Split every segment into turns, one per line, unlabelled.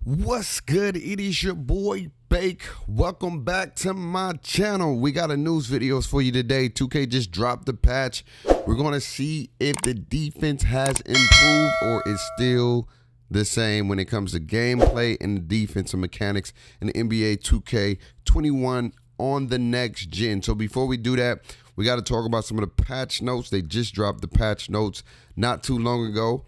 What's good? It is your boy Bake. Welcome back to my channel. We got a news videos for you today. 2K just dropped the patch. We're going to see if the defense has improved or is still the same when it comes to gameplay and the defensive mechanics in the NBA 2K21 on the next gen. So before we do that, we got to talk about some of the patch notes. They just dropped the patch notes not too long ago.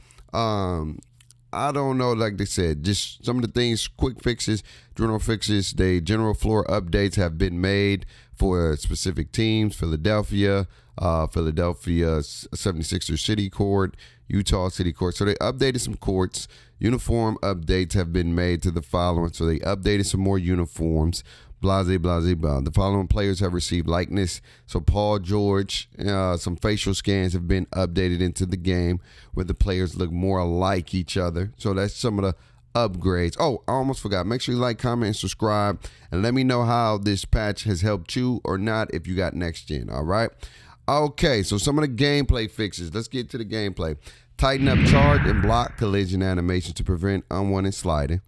I don't know, like they said, just some of the things, quick fixes, general fixes. General floor updates have been made for specific teams. Philadelphia 76ers City Court, Utah City Court. So they updated some courts. Uniform updates have been made to the following. So they updated some more uniforms. Blase, blase, blah. The following players have received likeness. So Paul George, some facial scans have been updated into the game where the players look more like each other. So that's some of the upgrades. Oh, I almost forgot. Make sure you like, comment, and subscribe. And let me know how this patch has helped you or not if you got next gen. All right. Okay, so some of the gameplay fixes. Let's get to the gameplay. Tighten up charge and block collision animation to prevent unwanted sliding.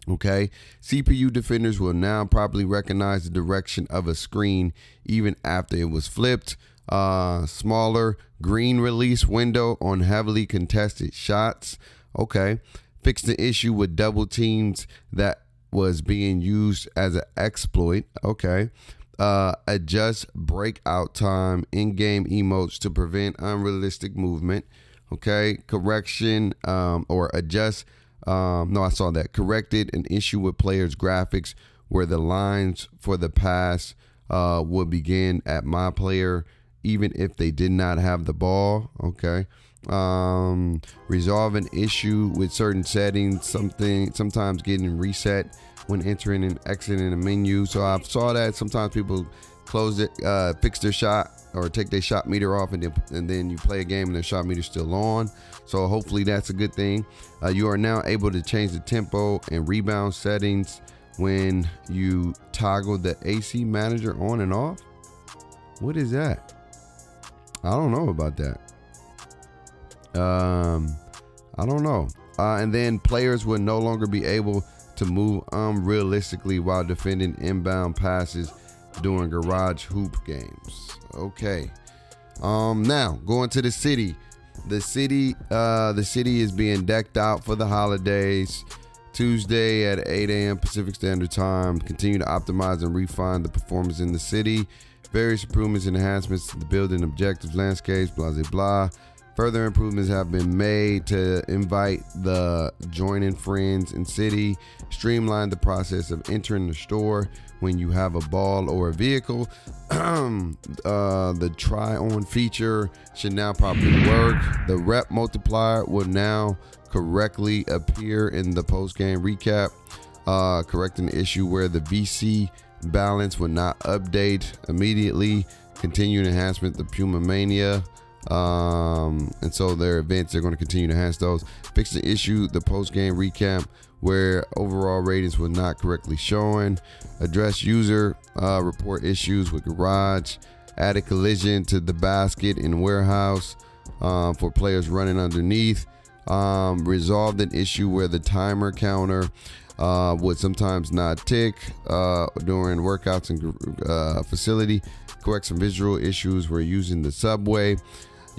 Okay, CPU defenders will now properly recognize the direction of a screen even after it was flipped. Smaller green release window on heavily contested shots. Okay, fix the issue with double teams that was being used as an exploit. Okay, adjust breakout time in-game emotes to prevent unrealistic movement. Okay, correction or adjust. No, I saw that. Corrected an issue with players' graphics where the lines for the pass would begin at my player even if they did not have the ball. Okay. Resolve an issue with certain settings, sometimes getting reset when entering and exiting a menu. So I saw that sometimes people close it, fix their shot or take their shot meter off, and then you play a game and their shot meter's still on. So hopefully that's a good thing. You are now able to change the tempo and rebound settings when you toggle the AC manager on and off. What is that? I don't know about that. I don't know. And then players will no longer be able to move unrealistically while defending inbound passes during garage hoop games. Okay. Now going to the city. The city is being decked out for the holidays. Tuesday at 8 a.m. Pacific Standard Time. Continue to optimize and refine the performance in the city. Various improvements and enhancements to the building objectives, landscapes, blah, blah, blah. Further improvements have been made to invite the joining friends in city, streamline the process of entering the store when you have a ball or a vehicle. The try-on feature should now properly work. The rep multiplier will now correctly appear in the post-game recap, correcting the issue where the VC balance would not update immediately. Continued enhancement to Puma Mania. And so their events, they're going to continue to enhance those. Fix the issue, the post-game recap where overall ratings were not correctly showing. Address user report issues with garage. Add a collision to the basket in warehouse for players running underneath. Resolved an issue where the timer counter would sometimes not tick during workouts and facility. Correct some visual issues where using the subway.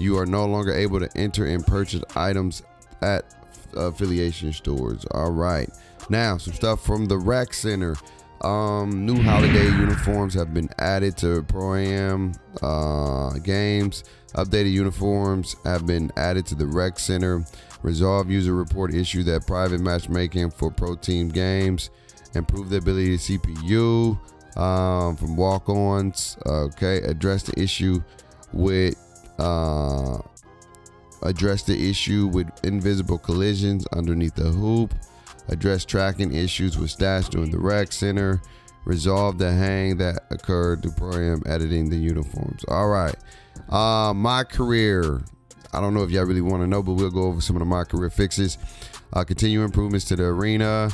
You are no longer able to enter and purchase items at affiliation stores. All right. Now, some stuff from the rec center. New holiday uniforms have been added to Pro-Am games. Updated uniforms have been added to the rec center. Resolve user report issue that private matchmaking for pro team games. Improve the ability to CPU from walk-ons. Okay. Address the issue with invisible collisions underneath the hoop. Address tracking issues with stats during the rec center. Resolve the hang that occurred to Pro-Am editing the uniforms. All right. My career. I don't know if y'all really want to know, but we'll go over some of the my career fixes. Continue improvements to the arena.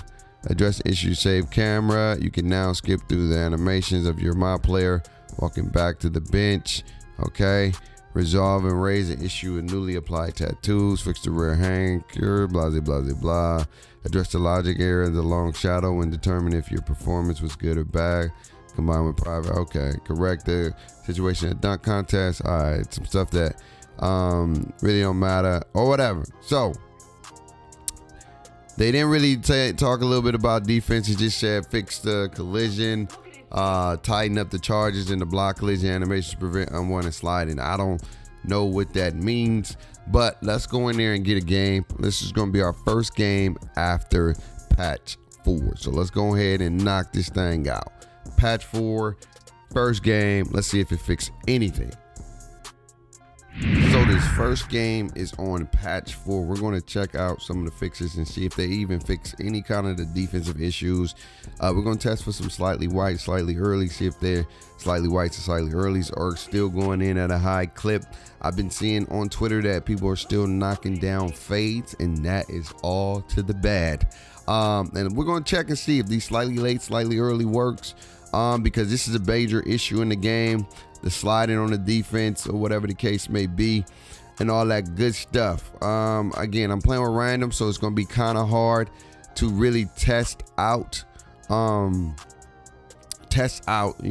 Address issues, save camera. You can now skip through the animations of your my player walking back to the bench. Okay. Resolve and raise an issue with newly applied tattoos. Fix the rear hang, cure, blah, blah, blah, blah. Address the logic error in the long shadow and determine if your performance was good or bad. Combined with private. Okay. Correct the situation at dunk contest. All right. Some stuff that really don't matter or whatever. So they didn't really talk a little bit about defense. It just said fix the collision. Tighten up the charges in the block collision animations to prevent unwanted sliding. I don't know what that means, but let's go in there and get a game. This is going to be our first game after patch 4. So let's go ahead and knock this thing out. Patch 4, first game. Let's see if it fixed anything. So this first game is on patch 4. We're going to check out some of the fixes and see if they even fix any kind of the defensive issues. We're going to test for some slightly white, slightly early, see if their slightly whites and slightly earlys are still going in at a high clip. I've been seeing on Twitter that people are still knocking down fades, and that is all to the bad. And we're going to check and see if these slightly late, slightly early works, because this is a major issue in the game. The sliding on the defense or whatever the case may be and all that good stuff. Again, I'm playing with random, so it's going to be kind of hard to really test out, you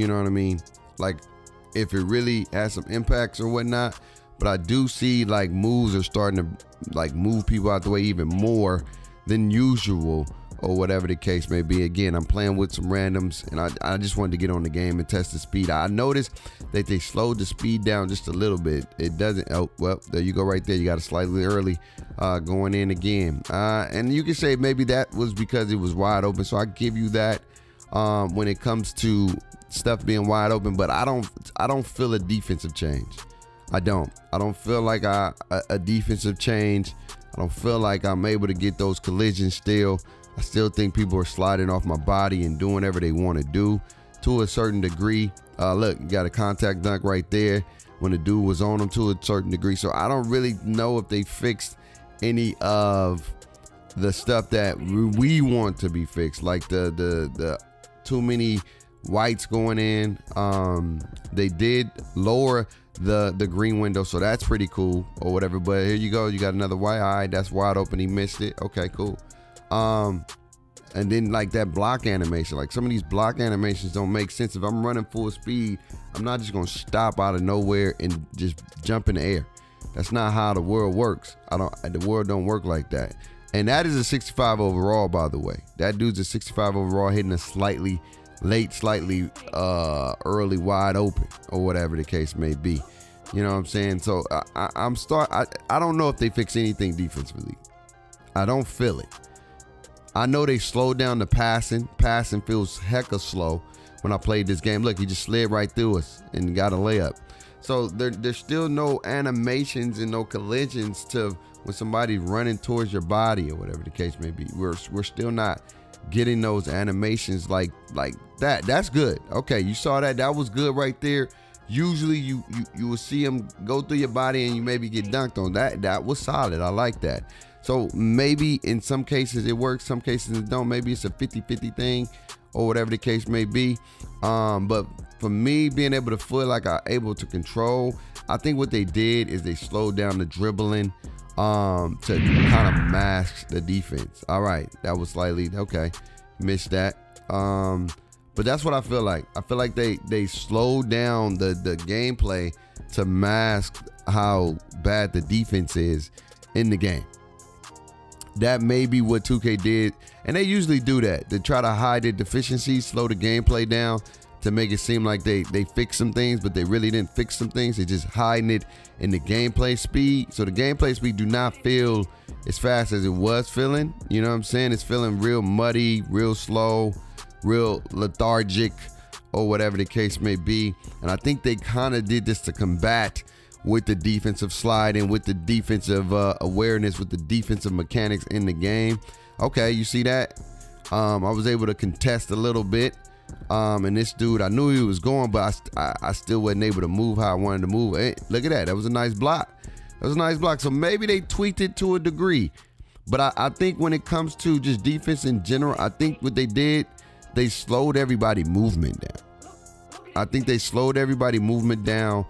know what I mean? Like if it really has some impacts or whatnot, but I do see like moves are starting to like move people out the way even more than usual or whatever the case may be. Again, I'm playing with some randoms, and I just wanted to get on the game and test the speed. I noticed that they slowed the speed down just a little bit. It doesn't, oh, well, there you go right there. You got a slightly early going in again. And you can say maybe that was because it was wide open, so I give you that when it comes to stuff being wide open, but I don't feel a defensive change. I don't feel like a defensive change. I don't feel like I'm able to get those collisions still. I still think people are sliding off my body and doing whatever they want to do to a certain degree. Look, you got a contact dunk right there when the dude was on him to a certain degree. So I don't really know if they fixed any of the stuff that we want to be fixed, like the too many whites going in. They did lower the green window, so that's pretty cool or whatever. But here you go, you got another white. All right, that's wide open. He missed it. Okay, cool. And then like that block animation, like some of these block animations don't make sense. If I'm running full speed, I'm not just gonna stop out of nowhere and just jump in the air. That's not how the world works. The world don't work like that. And that is a 65 overall, by the way. That dude's a 65 overall, hitting a slightly late, slightly early wide open or whatever the case may be. You know what I'm saying? So I don't know if they fix anything defensively. I don't feel it. I know they slowed down the passing. Passing feels hecka slow when I played this game. Look, he just slid right through us and got a layup. So there's still no animations and no collisions to when somebody's running towards your body or whatever the case may be. We're still not getting those animations like that. That's good. Okay, you saw that. That was good right there. Usually you will see them go through your body and you maybe get dunked on. That was solid. I like that. So maybe in some cases it works, some cases it don't. Maybe it's a 50-50 thing or whatever the case may be. But for me, being able to feel like I'm able to control, I think what they did is they slowed down the dribbling to kind of mask the defense. All right, that was slightly, okay, missed that. But that's what I feel like. I feel like they slowed down the gameplay to mask how bad the defense is in the game. That may be what 2K did, and they usually do that. They try to hide their deficiencies, slow the gameplay down to make it seem like they fixed some things, but they really didn't fix some things. They just hiding it in the gameplay speed. So the gameplay speed do not feel as fast as it was feeling. You know what I'm saying? It's feeling real muddy, real slow, real lethargic, or whatever the case may be. And I think they kind of did this to combat with the defensive sliding, with the defensive awareness, with the defensive mechanics in the game. Okay, you see that? I was able to contest a little bit. And this dude, I knew he was going, but I still wasn't able to move how I wanted to move. Hey, look at that. That was a nice block. That was a nice block. So maybe they tweaked it to a degree. But I think when it comes to just defense in general, I think what they did, they slowed everybody movement down. I think they slowed everybody movement down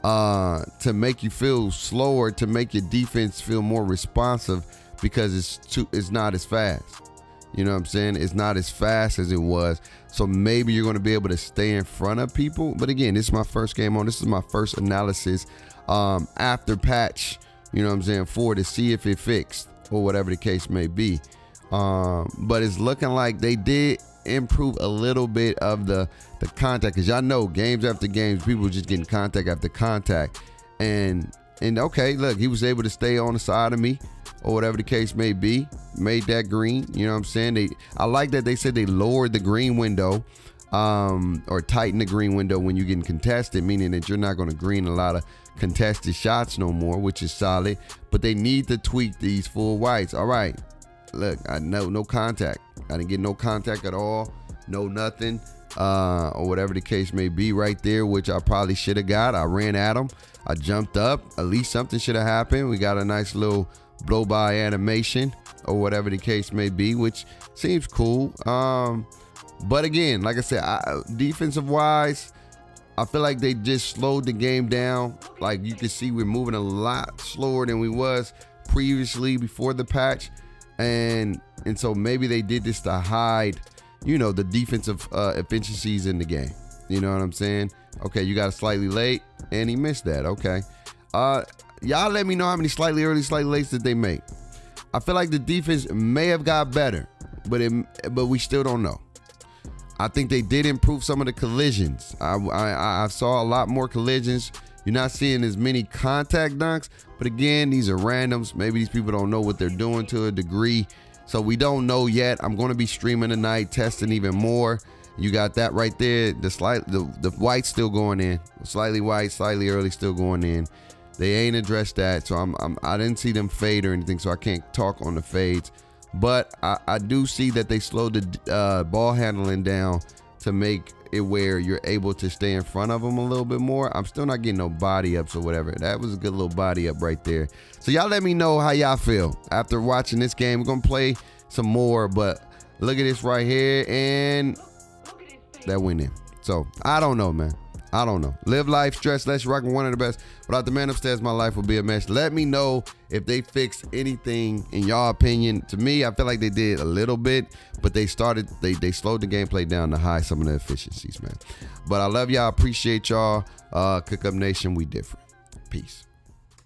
to make you feel slower, to make your defense feel more responsive, because it's not as fast. You know what I'm saying? It's not as fast as it was. So maybe you're going to be able to stay in front of people. But again, this is my first game on. This is my first analysis after patch, you know what I'm saying, 4 to see if it fixed or whatever the case may be. But it's looking like they did improve a little bit of the contact, because y'all know games after games, people just getting contact after contact. And okay, look, he was able to stay on the side of me or whatever the case may be, made that green. You know what I'm saying? I like that they said they lowered the green window or tightened the green window when you're getting contested, meaning that you're not going to green a lot of contested shots no more, which is solid. But they need to tweak these full whites. All right, look, I know no contact. I didn't get no contact at all, no nothing, or whatever the case may be right there, which I probably should have got. I ran at him. I jumped up. At least something should have happened. We got a nice little blow by animation or whatever the case may be, which seems cool. But again, like I said, defensive wise, I feel like they just slowed the game down. Like you can see, we're moving a lot slower than we was previously before the patch. And so maybe they did this to hide, you know, the defensive efficiencies in the game. You know what I'm saying? Okay, you got a slightly late, and he missed that. Okay. Y'all let me know how many slightly early, slightly lates did they make. I feel like the defense may have got better, but we still don't know. I think they did improve some of the collisions. I saw a lot more collisions. You're not seeing as many contact dunks, but again, these are randoms. Maybe these people don't know what they're doing to a degree, so we don't know yet. I'm going to be streaming tonight, testing even more. You got that right there. The white still going in, slightly white, slightly early, still going in. They ain't addressed that, so I didn't see them fade or anything, so I can't talk on the fades. But I do see that they slowed the ball handling down to make it where you're able to stay in front of them a little bit more. I'm still not getting no body ups or whatever. That was a good little body up right there. So y'all let me know how y'all feel after watching this game. We're going to play some more, but look at this right here, and that went in. So I don't know, man. I don't know. Live life, stress less, rocking one of the best. Without the man upstairs, my life would be a mess. Let me know if they fixed anything in y'all opinion. To me, I feel like they did a little bit, but they slowed the gameplay down to hide some of the efficiencies, man. But I love y'all. Appreciate y'all. Cook Up Nation, we different. Peace.